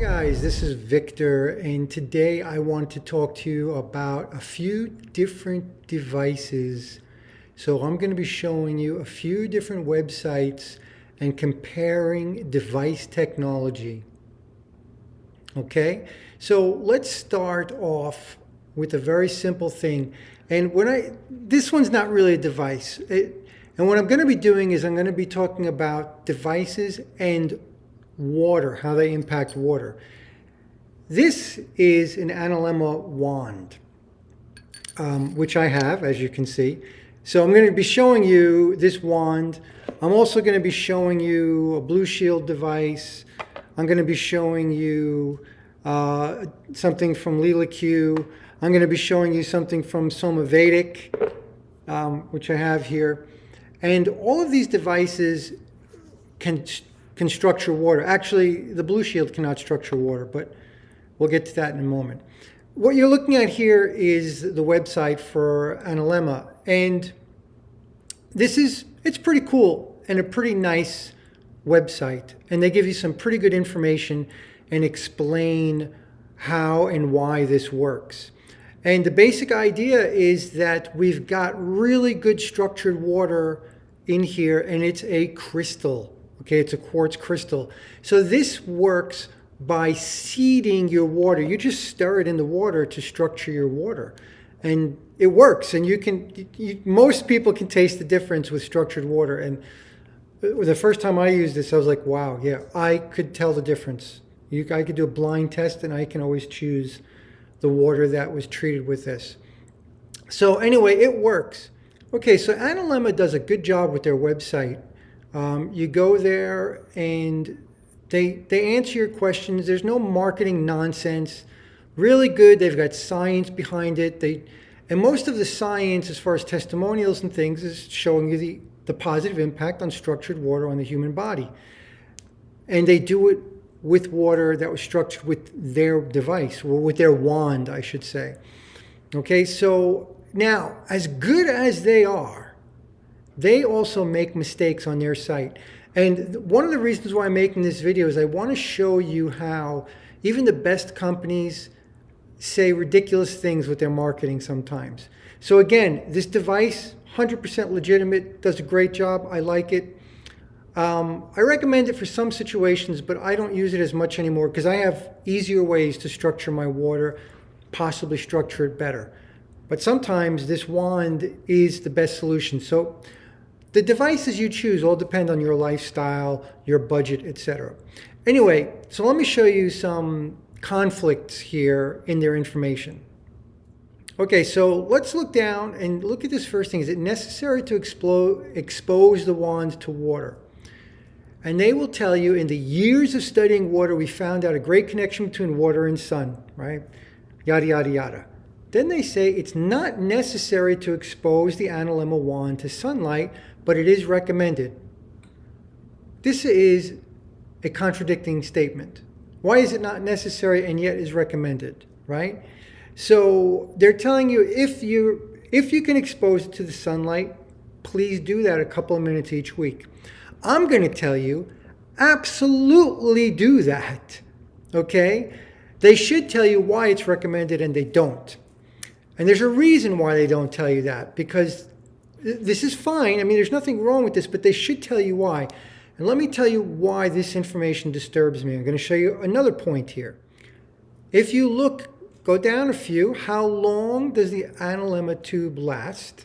Guys, this is Victor, and today I want to talk to you about a few different devices. So I'm going to be showing you a few different websites and comparing device technology. Okay, so let's start off with a very simple thing. And this one's not really a device. And what I'm going to be doing is I'm going to be talking about devices and water, how they impact water. This is an Analemma wand, which I have, as you can see. So I'm going to be showing you this wand. I'm also going to be showing you a BluShield device. I'm going to be showing you something from Lila Q. I'm going to be showing you something from Soma Vedic, which I have here. And all of these devices can structure water. Actually, the BluShield cannot structure water, but we'll get to that in a moment. What you're looking at here is the website for Analemma, and it's pretty cool and a pretty nice website, and they give you some pretty good information and explain how and why this works. And the basic idea is that we've got really good structured water in here, and it's a crystal. Okay, it's a quartz crystal. So this works by seeding your water. You just stir it in the water to structure your water. And it works. And most people can taste the difference with structured water. And the first time I used this, I was like, wow, yeah, I could tell the difference. I could do a blind test, and I can always choose the water that was treated with this. So anyway, it works. Okay, so Analemma does a good job with their website. You go there and they answer your questions. There's no marketing nonsense. Really good. They've got science behind it. And most of the science, as far as testimonials and things, is showing you the positive impact on structured water on the human body. And they do it with water that was structured with their device, or with their wand, I should say. Okay, so now, as good as they are, they also make mistakes on their site. And one of the reasons why I'm making this video is I want to show you how even the best companies say ridiculous things with their marketing sometimes. So again, this device, 100% legitimate, does a great job. I like it. I recommend it for some situations, but I don't use it as much anymore because I have easier ways to structure my water, possibly structure it better. But sometimes this wand is the best solution. So the devices you choose all depend on your lifestyle, your budget, etc. Anyway, so let me show you some conflicts here in their information. Okay, so let's look down and look at this first thing. Is it necessary to expose the wand to water? And they will tell you, in the years of studying water, we found out a great connection between water and sun, right? Yada, yada, yada. Then they say it's not necessary to expose the Analemma wand to sunlight, but it is recommended. This is a contradicting statement. Why is it not necessary and yet is recommended, right? So they're telling you if you can expose it to the sunlight, please do that a couple of minutes each week. I'm going to tell you, absolutely do that, okay? They should tell you why it's recommended, and they don't. And there's a reason why they don't tell you that, because this is fine. I mean, there's nothing wrong with this, but they should tell you why. And let me tell you why this information disturbs me. I'm going to show you another point here. If you go down a few, how long does the Analemma tube last?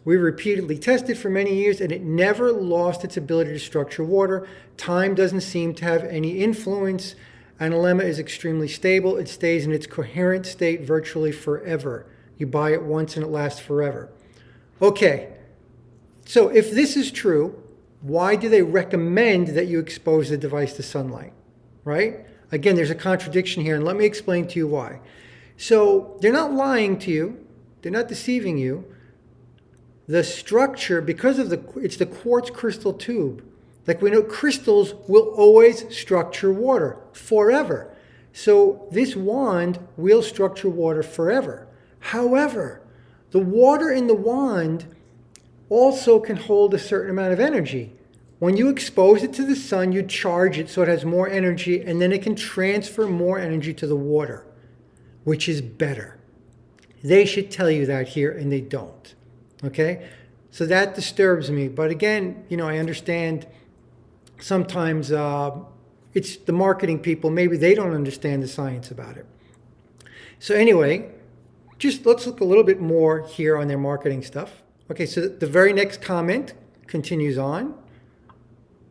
We repeatedly tested for many years, and it never lost its ability to structure water. Time doesn't seem to have any influence. Analemma is extremely stable. It stays in its coherent state virtually forever. You buy it once and it lasts forever. Okay, so if this is true, why do they recommend that you expose the device to sunlight, right? Again, there's a contradiction here, and let me explain to you why. So they're not lying to you. They're not deceiving you. The structure, because of it's the quartz crystal tube. Like we know, crystals will always structure water forever. So this wand will structure water forever. However, the water in the wand also can hold a certain amount of energy, When you expose it to the sun, you charge it so it has more energy, and then it can transfer more energy to the water, which is better. They should tell you that here, and they don't. Okay? So that disturbs me. But again, I understand sometimes it's the marketing people. Maybe they don't understand the science about it. So anyway, just let's look a little bit more here on their marketing stuff. Okay, so the very next comment continues on.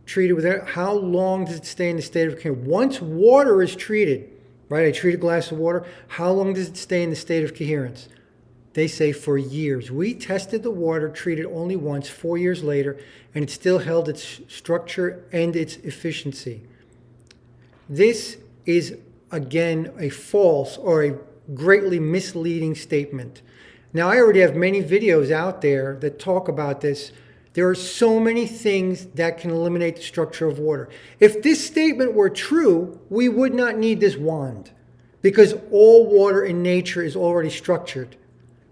Treated with air. How long does it stay in the state of coherence? Once water is treated, right? I treat a glass of water. How long does it stay in the state of coherence? They say for years. We tested the water, treated only once, 4 years later, and it still held its structure and its efficiency. This is, again, a false or a greatly misleading statement. Now, I already have many videos out there that talk about this. There are so many things that can eliminate the structure of water. If this statement were true, we would not need this wand, because all water in nature is already structured.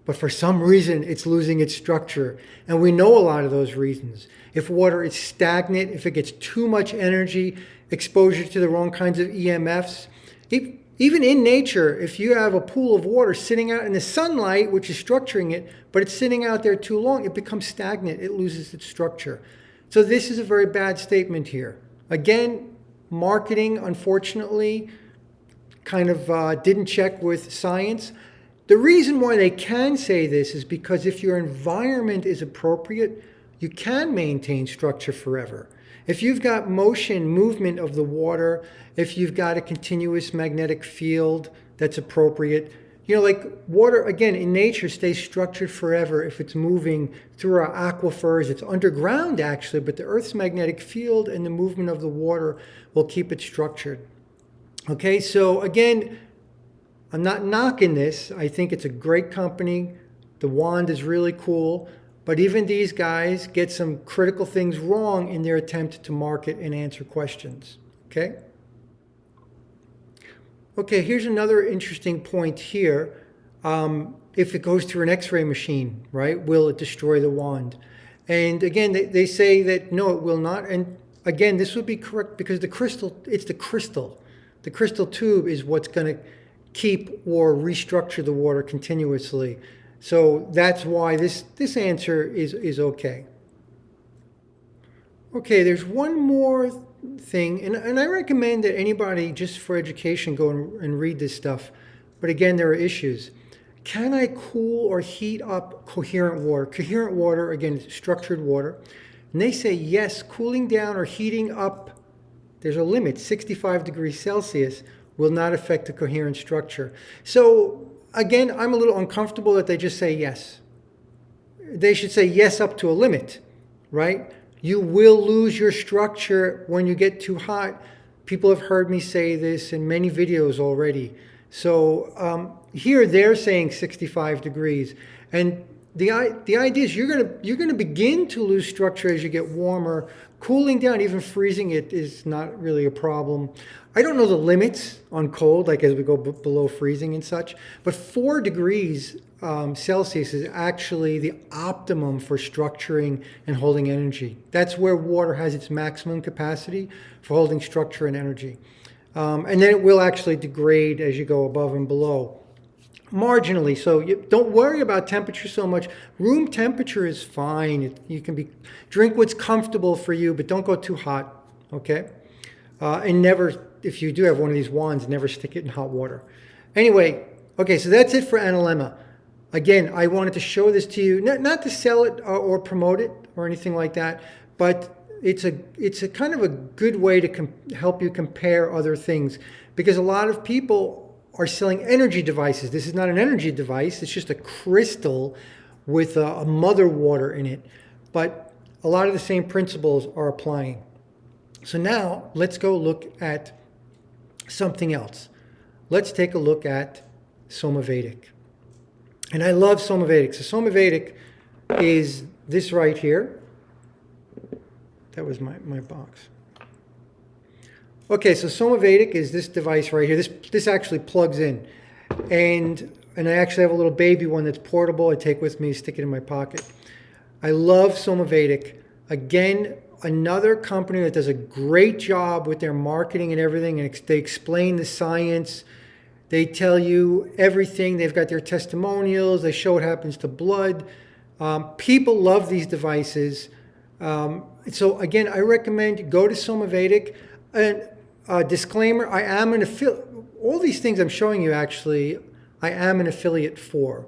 But for some reason, it's losing its structure. And we know a lot of those reasons. If water is stagnant, if it gets too much energy, exposure to the wrong kinds of EMFs. Even in nature, if you have a pool of water sitting out in the sunlight, which is structuring it, but it's sitting out there too long, it becomes stagnant. It loses its structure. So this is a very bad statement here. Again, marketing, unfortunately, kind of didn't check with science. The reason why they can say this is because if your environment is appropriate, you can maintain structure forever. If you've got motion, movement of the water, if you've got a continuous magnetic field that's appropriate, like water, again, in nature stays structured forever if it's moving through our aquifers. It's underground, actually, but the Earth's magnetic field and the movement of the water will keep it structured. Okay, so again, I'm not knocking this. I think it's a great company. The wand is really cool. But even these guys get some critical things wrong in their attempt to market and answer questions. Okay? Okay, here's another interesting point here. If it goes through an X-ray machine, right, will it destroy the wand? And again, they say that no, it will not. And again, this would be correct because it's the crystal. The crystal tube is what's going to keep or restructure the water continuously. So that's why this answer is okay. Okay, there's one more thing, and I recommend that anybody, just for education, go and read this stuff. But again, there are issues. Can I cool or heat up coherent water? Coherent water, again, is structured water. And they say yes, cooling down or heating up, there's a limit, 65 degrees Celsius, will not affect the coherent structure. So again, I'm a little uncomfortable that they just say yes. They should say yes up to a limit, right? You will lose your structure when you get too hot. People have heard me say this in many videos already. So here they're saying 65 degrees. And the idea is you're gonna begin to lose structure as you get warmer. Cooling down, even freezing it, is not really a problem. I don't know the limits on cold, like as we go below freezing and such, but 4 degrees Celsius is actually the optimum for structuring and holding energy. That's where water has its maximum capacity for holding structure and energy. And then it will actually degrade as you go above and below. Marginally, so you don't worry about temperature so much. Room temperature is fine. You can drink what's comfortable for you, but don't go too hot, okay? And never, if you do have one of these wands, never stick it in hot water. Anyway, okay, so that's it for Analemma. Again, I wanted to show this to you, not to sell it or promote it or anything like that, but it's a kind of a good way to help you compare other things, because a lot of people are selling energy devices. This is not an energy device. It's just a crystal with a mother water in it. But a lot of the same principles are applying. So now let's go look at something else. Let's take a look at Somavedic. And I love Somavedic. So Somavedic is this right here. That was my box. Okay, so Somavedic is this device right here. This actually plugs in. And I actually have a little baby one that's portable. I take with me, stick it in my pocket. I love Somavedic. Again, another company that does a great job with their marketing and everything, and they explain the science. They tell you everything. They've got their testimonials. They show what happens to blood. People love these devices. So again, I recommend go to Somavedic. And disclaimer, I am an affiliate. All these things I'm showing you, actually, I am an affiliate for,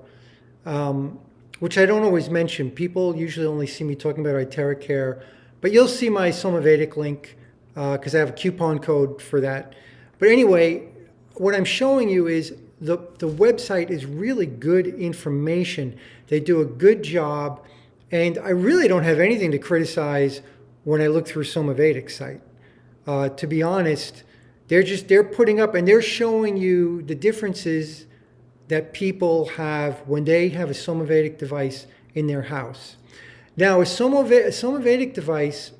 which I don't always mention. People usually only see me talking about iTeraCare, but you'll see my Somavedic link because I have a coupon code for that. But anyway, what I'm showing you is the website is really good information. They do a good job, and I really don't have anything to criticize when I look through Somavedic's site. To be honest, they're putting up and they're showing you the differences that people have when they have a Somavedic device in their house. Now, a Somavedic device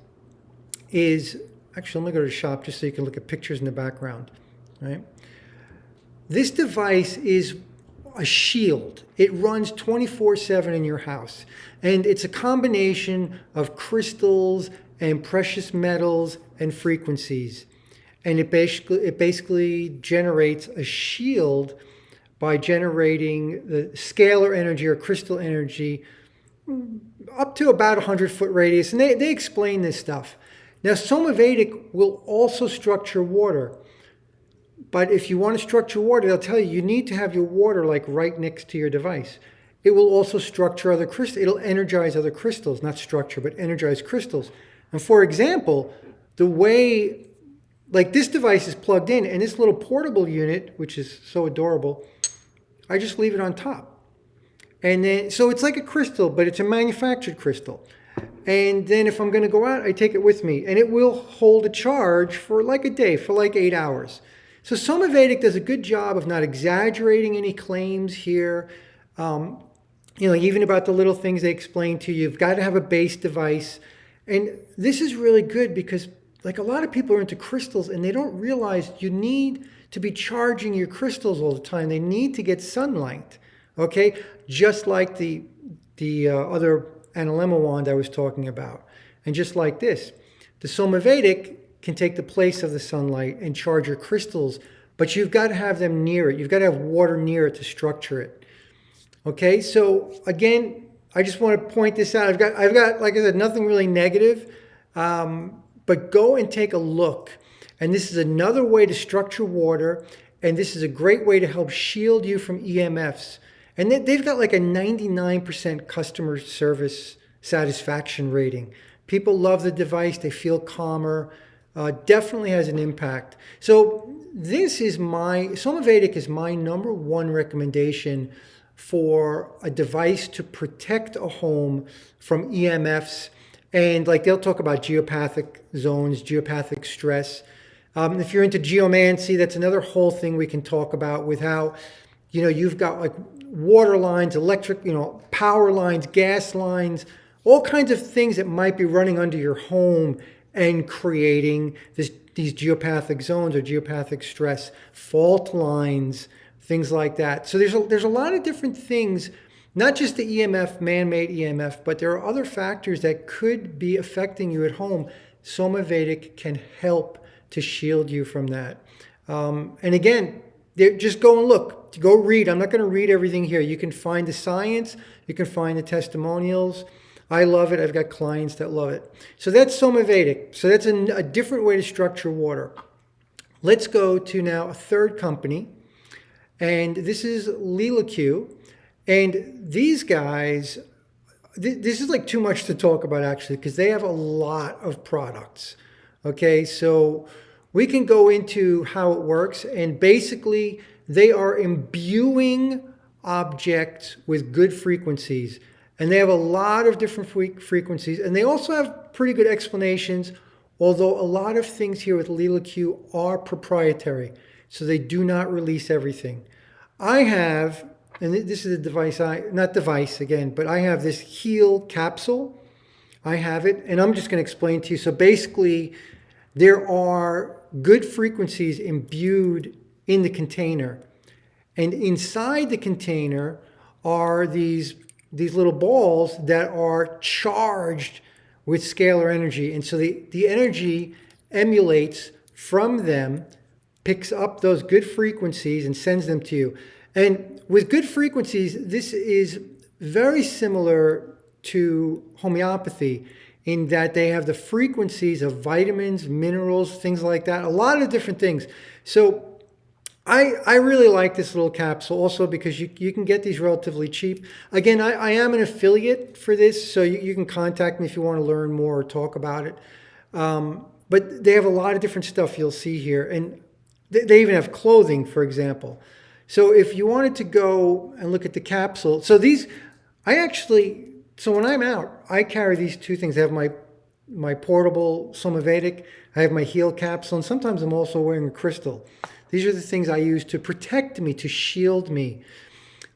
is, actually, let me go to the shop just so you can look at pictures in the background, right? This device is a shield. It runs 24/7 in your house. And it's a combination of crystals and precious metals and frequencies. And it basically generates a shield by generating the scalar energy or crystal energy up to about 100-foot radius. And they explain this stuff. Now, Somavedic will also structure water. But if you want to structure water, they'll tell you you need to have your water like right next to your device. It will also structure other crystals. It'll energize other crystals, not structure, but energize crystals. And for example, the way, like this device is plugged in, and this little portable unit, which is so adorable, I just leave it on top. And then, so it's like a crystal, but it's a manufactured crystal. And then if I'm going to go out, I take it with me, and it will hold a charge for like a day, for like 8 hours. So Somavedic does a good job of not exaggerating any claims here. Even about the little things they explain to you. You've got to have a base device. And this is really good because like a lot of people are into crystals and they don't realize you need to be charging your crystals all the time. They need to get sunlight, okay? Just like the other Analemma wand I was talking about. And just like this, the Somavedic can take the place of the sunlight and charge your crystals, but you've got to have them near it. You've got to have water near it to structure it. Okay, so again, I just want to point this out. I've got, like I said, nothing really negative, but go and take a look. And this is another way to structure water, and this is a great way to help shield you from EMFs. And they've got like a 99% customer service satisfaction rating. People love the device. They feel calmer. Definitely has an impact. So this is Somavedic is my #1 recommendation for a device to protect a home from EMFs. And like they'll talk about geopathic zones, geopathic stress. If you're into geomancy, that's another whole thing we can talk about with how, you've got like water lines, electric, power lines, gas lines, all kinds of things that might be running under your home and creating these geopathic zones or geopathic stress, fault lines, things like that. So there's a lot of different things, not just the EMF, man-made EMF, but there are other factors that could be affecting you at home. Somavedic can help to shield you from that. And again, just go and look, go read. I'm not going to read everything here. You can find the science, you can find the testimonials. I love it. I've got clients that love it. So that's Somavedic. So that's a different way to structure water. Let's go to now a third company. And this is LeelaQ. And these guys, this is like too much to talk about actually, because they have a lot of products. Okay, so we can go into how it works. And basically, they are imbuing objects with good frequencies. And they have a lot of different frequencies. And they also have pretty good explanations, although a lot of things here with LeelaQ are proprietary. So they do not release everything. I have, and this is a device, not device again, but I have this Heal capsule. I have it, and I'm just going to explain to you. So basically, there are good frequencies imbued in the container. And inside the container are these little balls that are charged with scalar energy. And so the energy emulates from them, picks up those good frequencies and sends them to you. And with good frequencies, this is very similar to homeopathy in that they have the frequencies of vitamins, minerals, things like that, a lot of different things. So I really like this little capsule also because you can get these relatively cheap. Again, I am an affiliate for this, so you can contact me if you want to learn more or talk about it. But they have a lot of different stuff you'll see here. And they even have clothing, for example. So if you wanted to go and look at the capsule, so when I'm out, I carry these two things. I have my portable Soma Vedic, I have my heal capsule, and sometimes I'm also wearing a crystal. These are the things I use to protect me, to shield me.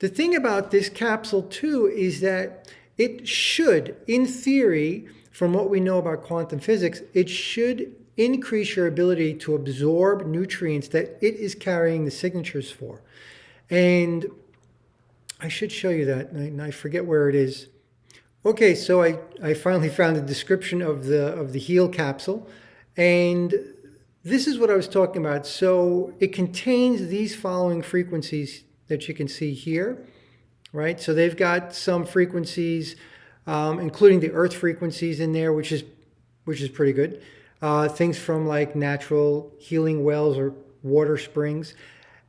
The thing about this capsule too is that it should, in theory, from what we know about quantum physics, it should increase your ability to absorb nutrients that it is carrying the signatures for. And I should show you that, and I forget where it is. Okay, so I finally found the description of the heal capsule, and this is what I was talking about. So it contains these following frequencies that you can see here, right? So they've got some frequencies, including the earth frequencies in there, which is pretty good. Things from like natural healing wells or water springs.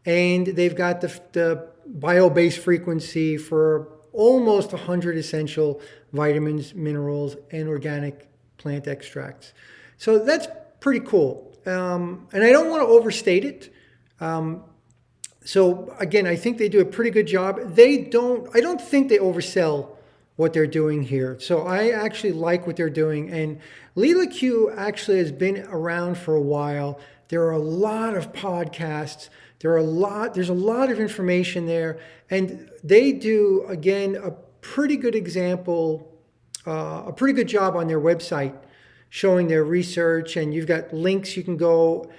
And they've got the bio-based frequency for almost 100 essential vitamins, minerals, and organic plant extracts. So that's pretty cool. And I don't want to overstate it. So again, I think they do a pretty good job. I don't think they oversell what they're doing here. So I actually like what they're doing. And LeelaQ actually has been around for a while. There are a lot of podcasts. There's a lot of information there. And they do, again, a pretty good job on their website showing their research, and you've got links you can go.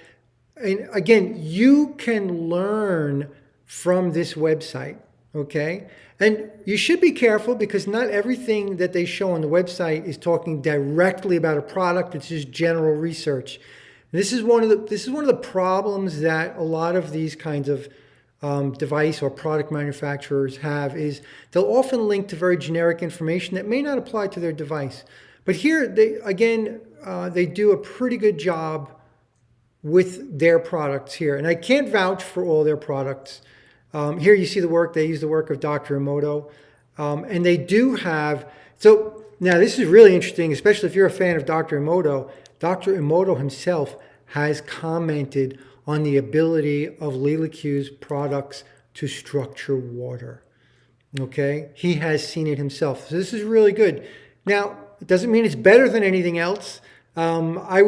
And again, you can learn from this website, okay? And you should be careful because not everything that they show on the website is talking directly about a product. It's just general research. This is one of the problems that a lot of these kinds of device or product manufacturers have is they'll often link to very generic information that may not apply to their device. But here, they do a pretty good job with their products here. And I can't vouch for all their products. Here you see they use the work of Dr. Emoto. And they do have, so now this is really interesting, especially if you're a fan of Dr. Emoto. Dr. Emoto himself has commented on the ability of LeelaQ's products to structure water. Okay? He has seen it himself. So this is really good. Now, it doesn't mean it's better than anything else. I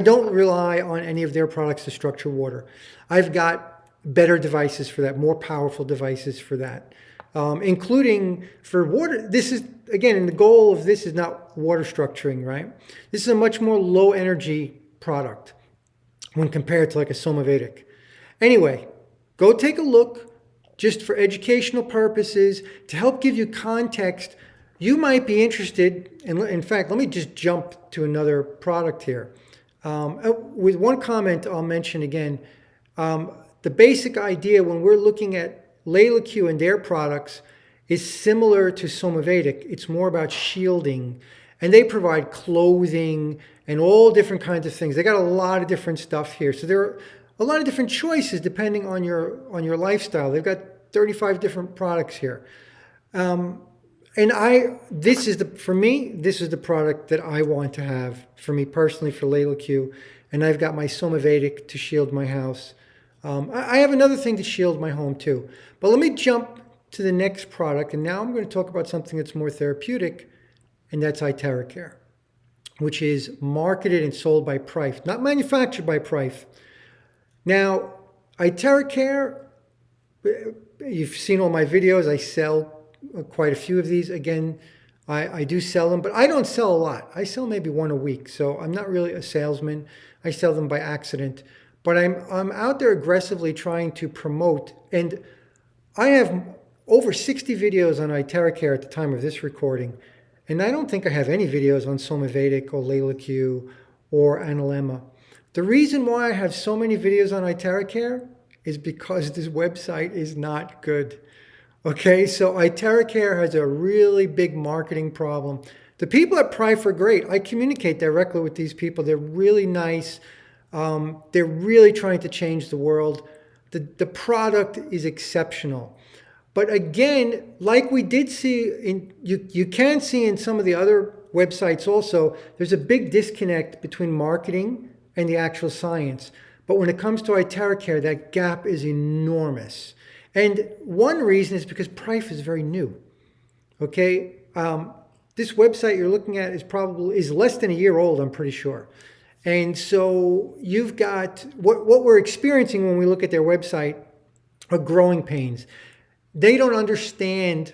don't rely on any of their products to structure water. I've got better devices for that, more powerful devices for that, including for water. This is, again, and the goal of this is not water structuring, right? This is a much more low energy product when compared to like a Soma Vedic. Anyway, go take a look just for educational purposes to help give you context. You might be interested, and in fact, let me just jump to another product here. With one comment I'll mention again, the basic idea when we're looking at LeelaQ and their products is similar to Soma Vedic. It's more about shielding, and they provide clothing and all different kinds of things. They got a lot of different stuff here. So there are a lot of different choices depending on your lifestyle. They've got 35 different products here. And for me, this is the product that I want to have for me personally for LeelaQ. And I've got my Soma Vedic to shield my house. I have another thing to shield my home too. But let me jump to the next product. And now I'm going to talk about something that's more therapeutic, and that's iTeraCare, which is marketed and sold by Price, not manufactured by Price. Now, iTeraCare, you've seen all my videos. I sell quite a few of these. Again, I do sell them, but I don't sell a lot. I sell maybe one a week, so I'm not really a salesman. I sell them by accident, but I'm out there aggressively trying to promote, and I have over 60 videos on iTeraCare at the time of this recording, And I don't think I have any videos on Soma Vedic or LeelaQ or Analemma. The reason why I have so many videos on iTeraCare is because this website is not good. Okay, so iTeraCare has a really big marketing problem. The people at Prife are great. I communicate directly with these people. They're really nice. They're really trying to change the world. The product is exceptional. But again, like we did see, you can see in some of the other websites also, there's a big disconnect between marketing and the actual science. But when it comes to iTeraCare, that gap is enormous. And one reason is because Prife is very new. Okay, this website you're looking at is less than a year old, I'm pretty sure. And so you've got what we're experiencing when we look at their website are growing pains. They don't understand,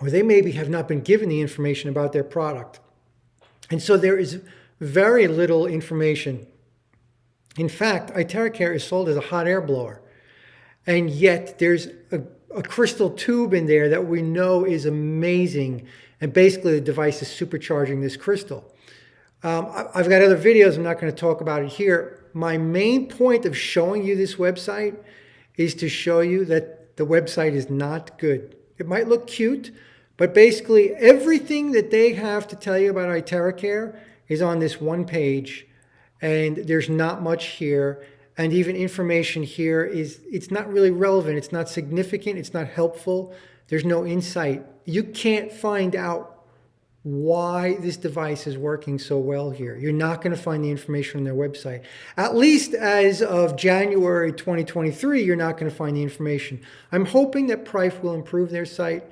or they maybe have not been given the information about their product. And so there is very little information. In fact, iTeraCare is sold as a hot air blower. And yet there's a crystal tube in there that we know is amazing. And basically the device is supercharging this crystal. I've got other videos. I'm not going to talk about it here. My main point of showing you this website is to show you that the website is not good. It might look cute, but basically everything that they have to tell you about iTeraCare is on this one page, and there's not much here. And even information here it's not really relevant. It's not significant. It's not helpful. There's no insight. You can't find out why this device is working so well here. You're not going to find the information on their website. At least as of January 2023, you're not going to find the information. I'm hoping that Prife will improve their site.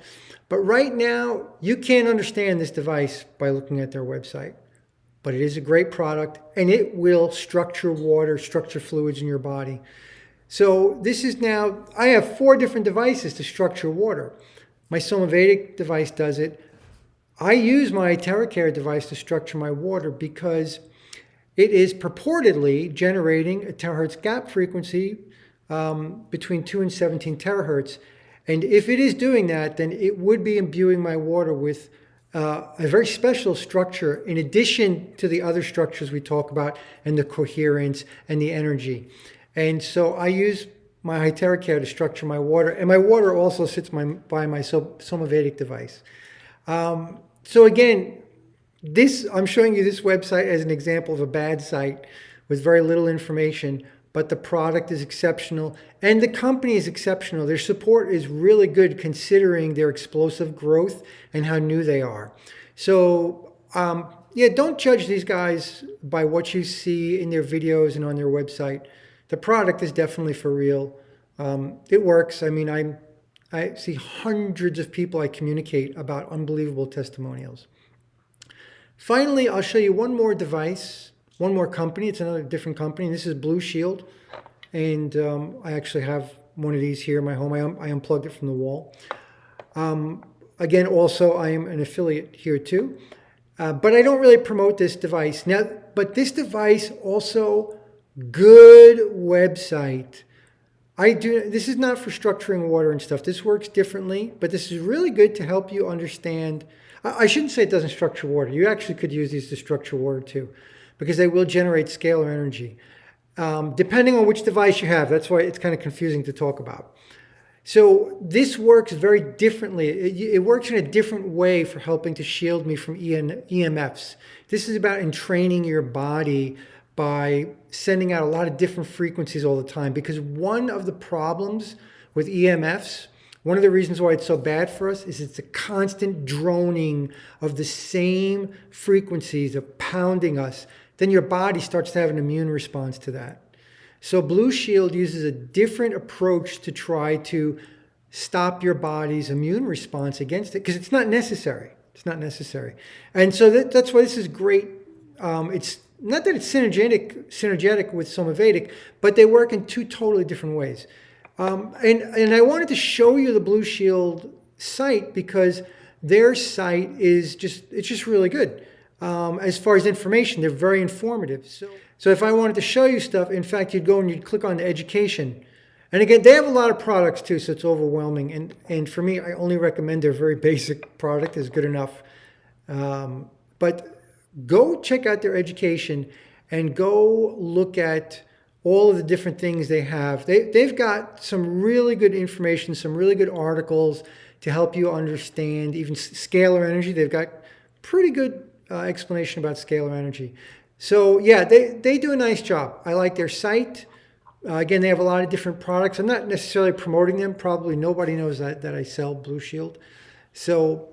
But right now, you can't understand this device by looking at their website. But it is a great product, and it will structure water, structure fluids in your body. So this is now, I have 4 different devices to structure water. My Soma Vedic device does it. I use my iTeraCare device to structure my water because it is purportedly generating a terahertz gap frequency between 2 and 17 terahertz. And if it is doing that, then it would be imbuing my water with a very special structure in addition to the other structures we talk about and the coherence and the energy. And so I use my iTeraCare to structure my water, and my water also sits by my Soma Vedic device. So again, I'm showing you this website as an example of a bad site with very little information, but the product is exceptional and the company is exceptional. Their support is really good considering their explosive growth and how new they are. So yeah, don't judge these guys by what you see in their videos and on their website. The product is definitely for real. It works. I mean, I see hundreds of people I communicate about unbelievable testimonials. Finally, I'll show you one more device, one more company. It's another different company. This is BluShield. And I actually have one of these here in my home. I unplugged it from the wall. Again, also, I am an affiliate here too. But I don't really promote this device. Now, but this device also, good website. This is not for structuring water and stuff. This works differently, but this is really good to help you understand. I shouldn't say it doesn't structure water. You actually could use these to structure water too, because they will generate scalar energy. Depending on which device you have, that's why it's kind of confusing to talk about. So this works very differently. It works in a different way for helping to shield me from EMFs. This is about entraining your body by sending out a lot of different frequencies all the time, because one of the problems with EMFs, one of the reasons why it's so bad for us, is it's a constant droning of the same frequencies of pounding us. Then your body starts to have an immune response to that. So BluShield uses a different approach to try to stop your body's immune response against it, because it's not necessary. It's not necessary. And so that's why this is great. It's not that it's synergetic with Soma Vedic, but they work in 2 totally different ways. And I wanted to show you the BluShield site because their site is just really good. As far as information, they're very informative. So if I wanted to show you stuff, in fact, you'd go and you'd click on education. And again, they have a lot of products too, so it's overwhelming. And for me, I only recommend their very basic product is good enough. But go check out their education and go look at all of the different things they have. They've got some really good information, some really good articles to help you understand even scalar energy. They've got pretty good explanation about scalar energy. So yeah, they do a nice job. I like their site. Again, they have a lot of different products. I'm not necessarily promoting them. Probably nobody knows that I sell BluShield. So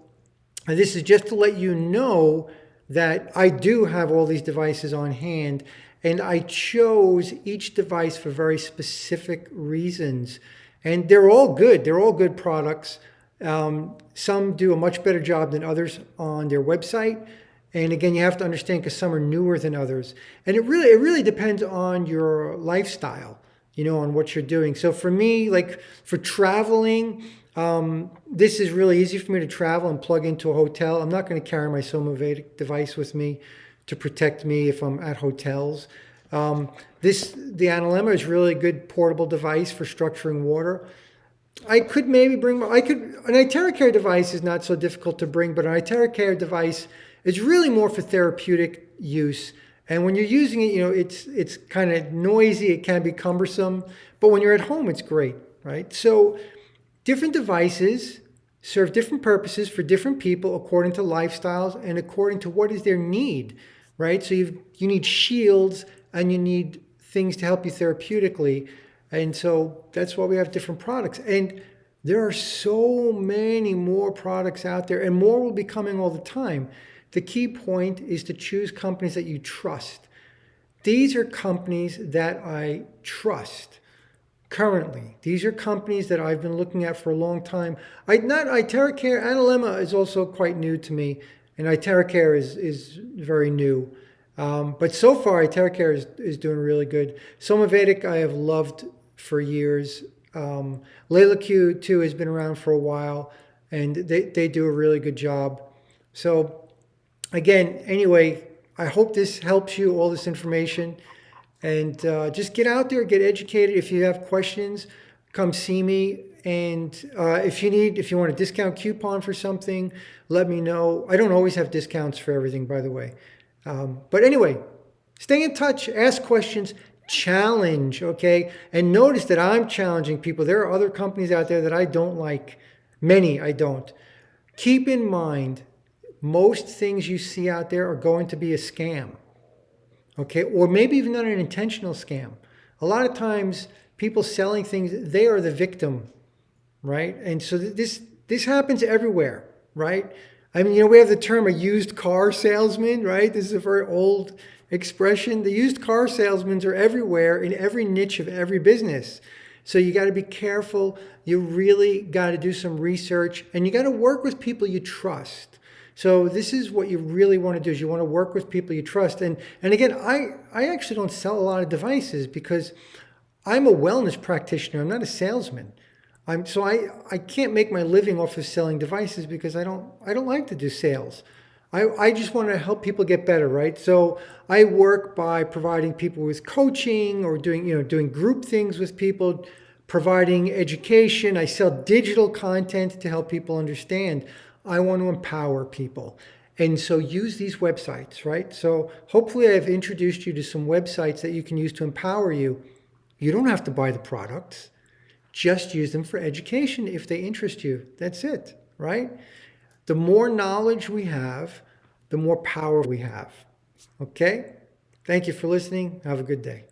this is just to let you know that I do have all these devices on hand, and I chose each device for very specific reasons. And they're all good. They're all good products. Some do a much better job than others on their website. And again, you have to understand because some are newer than others. And it really depends on your lifestyle, on what you're doing. So for me, like for traveling, this is really easy for me to travel and plug into a hotel. I'm not going to carry my Soma Vedic device with me to protect me if I'm at hotels. The Analemma is really a good portable device for structuring water. I could maybe an iTeraCare device is not so difficult to bring, but an iTeraCare device is really more for therapeutic use. And when you're using it, it's kind of noisy. It can be cumbersome, but when you're at home, it's great, right? So different devices serve different purposes for different people according to lifestyles and according to what is their need, right? So you need shields and you need things to help you therapeutically. And so that's why we have different products. And there are so many more products out there, and more will be coming all the time. The key point is to choose companies that you trust. These are companies that I trust currently. These are companies that I've been looking at for a long time. iTeraCare, Analemma is also quite new to me, and iTeraCare is very new. But so far, iTeraCare is doing really good. Somavedic I have loved for years. LeelaQ too has been around for a while, and they do a really good job. So again, anyway, I hope this helps you, all this information. And just get out there, get educated. If you have questions, come see me. And if you want a discount coupon for something, let me know. I don't always have discounts for everything, by the way. But anyway, stay in touch, ask questions, challenge, okay? And notice that I'm challenging people. There are other companies out there that I don't like. Many I don't. Keep in mind, most things you see out there are going to be a scam. Okay, or maybe even not an intentional scam. A lot of times people selling things, they are the victim, right? And so this happens everywhere, right? I mean, we have the term a used car salesman, right? This is a very old expression. The used car salesmen are everywhere in every niche of every business. So you got to be careful. You really got to do some research, and you got to work with people you trust. So this is what you really want to do, is you want to work with people you trust. And again, I actually don't sell a lot of devices because I'm a wellness practitioner. I'm not a salesman. I can't make my living off of selling devices because I don't like to do sales. I just want to help people get better, right? So I work by providing people with coaching or doing group things with people, providing education. I sell digital content to help people understand. I want to empower people. And so use these websites, right? So hopefully I've introduced you to some websites that you can use to empower you. You don't have to buy the products. Just use them for education if they interest you. That's it, right? The more knowledge we have, the more power we have. Okay? Thank you for listening. Have a good day.